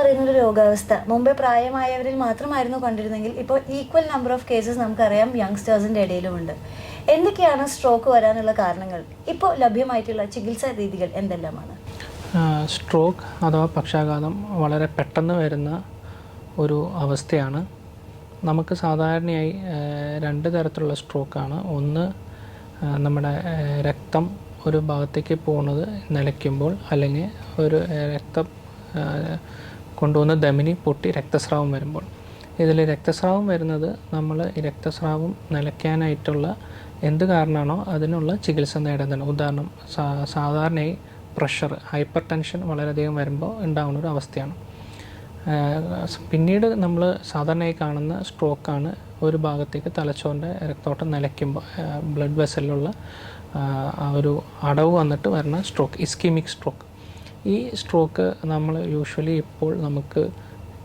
പറയുന്നൊരു രോഗാവസ്ഥ മുമ്പേ പ്രായമായവരിൽ മാത്രമായിരുന്നു കണ്ടിരുന്നെങ്കിൽ ഇപ്പോൾ ഈക്വൽ നമ്പർ ഓഫ് കേസസ് നമുക്കറിയാം യങ്സ്റ്റേഴ്സിൻ്റെ ഇടയിലുമുണ്ട്. എന്തൊക്കെയാണ് സ്ട്രോക്ക് വരാനുള്ള കാരണങ്ങൾ? ഇപ്പോൾ ലഭ്യമായിട്ടുള്ള ചികിത്സാ രീതികൾ എന്തെല്ലാമാണ്? സ്ട്രോക്ക് അഥവാ പക്ഷാഘാതം വളരെ പെട്ടെന്ന് വരുന്ന ഒരു അവസ്ഥയാണ്. നമുക്ക് സാധാരണയായി രണ്ട് തരത്തിലുള്ള സ്ട്രോക്കാണ്. ഒന്ന്, നമ്മുടെ രക്തം ഒരു ഭാഗത്തേക്ക് പോകുന്നത് നിലയ്ക്കുമ്പോൾ, അല്ലെങ്കിൽ ഒരു രക്തം കൊണ്ടുവന്ന ധമനി പൊട്ടി രക്തസ്രാവം വരുമ്പോൾ. ഇതിൽ രക്തസ്രാവം വരുന്നത് നമ്മൾ ഈ രക്തസ്രാവം നിലയ്ക്കാനായിട്ടുള്ള എന്ത് കാരണമാണോ അതിനുള്ള ചികിത്സ നേടുന്നതാണ്. ഉദാഹരണം, സാധാരണയായി പ്രഷർ, ഹൈപ്പർ ടെൻഷൻ വളരെയധികം വരുമ്പോൾ ഉണ്ടാകുന്ന ഒരു അവസ്ഥയാണ്. പിന്നീട് നമ്മൾ സാധാരണയായി കാണുന്ന സ്ട്രോക്കാണ് ഒരു ഭാഗത്തേക്ക് തലച്ചോറിൻ്റെ രക്തോട്ടം നിലയ്ക്കുമ്പോൾ ബ്ലഡ് വെസലിലുള്ള ഒരു അടവ് വന്നിട്ട് വരുന്ന സ്ട്രോക്ക്, ഇസ്കീമിക് സ്ട്രോക്ക്. ഈ സ്ട്രോക്ക് നമ്മൾ യൂഷ്വലി ഇപ്പോൾ നമുക്ക്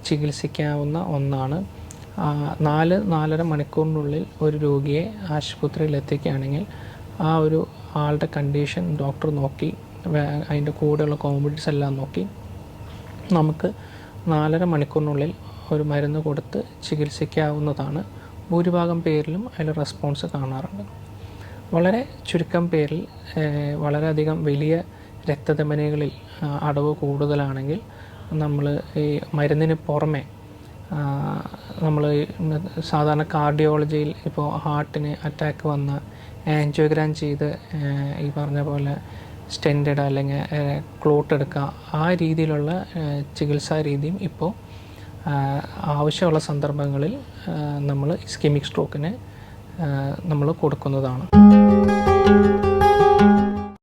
ചികിത്സിക്കാവുന്ന ഒന്നാണ്. 4-4.5 മണിക്കൂറിനുള്ളിൽ ഒരു രോഗിയെ ആശുപത്രിയിൽ എത്തിക്കുകയാണെങ്കിൽ ആ ഒരു ആളുടെ കണ്ടീഷൻ ഡോക്ടർ നോക്കി, അതിൻ്റെ കൂടെയുള്ള കോമോഡിറ്റീസ് എല്ലാം നോക്കി നമുക്ക് 4.5 മണിക്കൂറിനുള്ളിൽ ഒരു മരുന്ന് കൊടുത്ത് ചികിത്സിക്കാവുന്നതാണ്. ഭൂരിഭാഗം പേരിലും അതിൽ റെസ്പോൺസ് കാണാറുണ്ട്. വളരെ ചുരുക്കം പേരിൽ വളരെയധികം വലിയ രക്തധമനികളിൽ അടവ് കൂടുതലാണെങ്കിൽ നമ്മൾ ഈ മരുന്നിന് പുറമെ നമ്മൾ സാധാരണ കാർഡിയോളജിയിൽ ഇപ്പോൾ ഹാർട്ടിന് അറ്റാക്ക് വന്ന ആൻജിയോഗ്രാം ചെയ്ത് ഈ പറഞ്ഞ പോലെ സ്റ്റെൻഡ് ഇടുക അല്ലെങ്കിൽ ക്ലോട്ട് എടുക്കുക, ആ രീതിയിലുള്ള ചികിത്സാ രീതിയും ഇപ്പോൾ ആവശ്യമുള്ള സന്ദർഭങ്ങളിൽ നമ്മൾ ഇസ്കെമിക് സ്ട്രോക്കിന് നമ്മൾ കൊടുക്കുന്നതാണ്.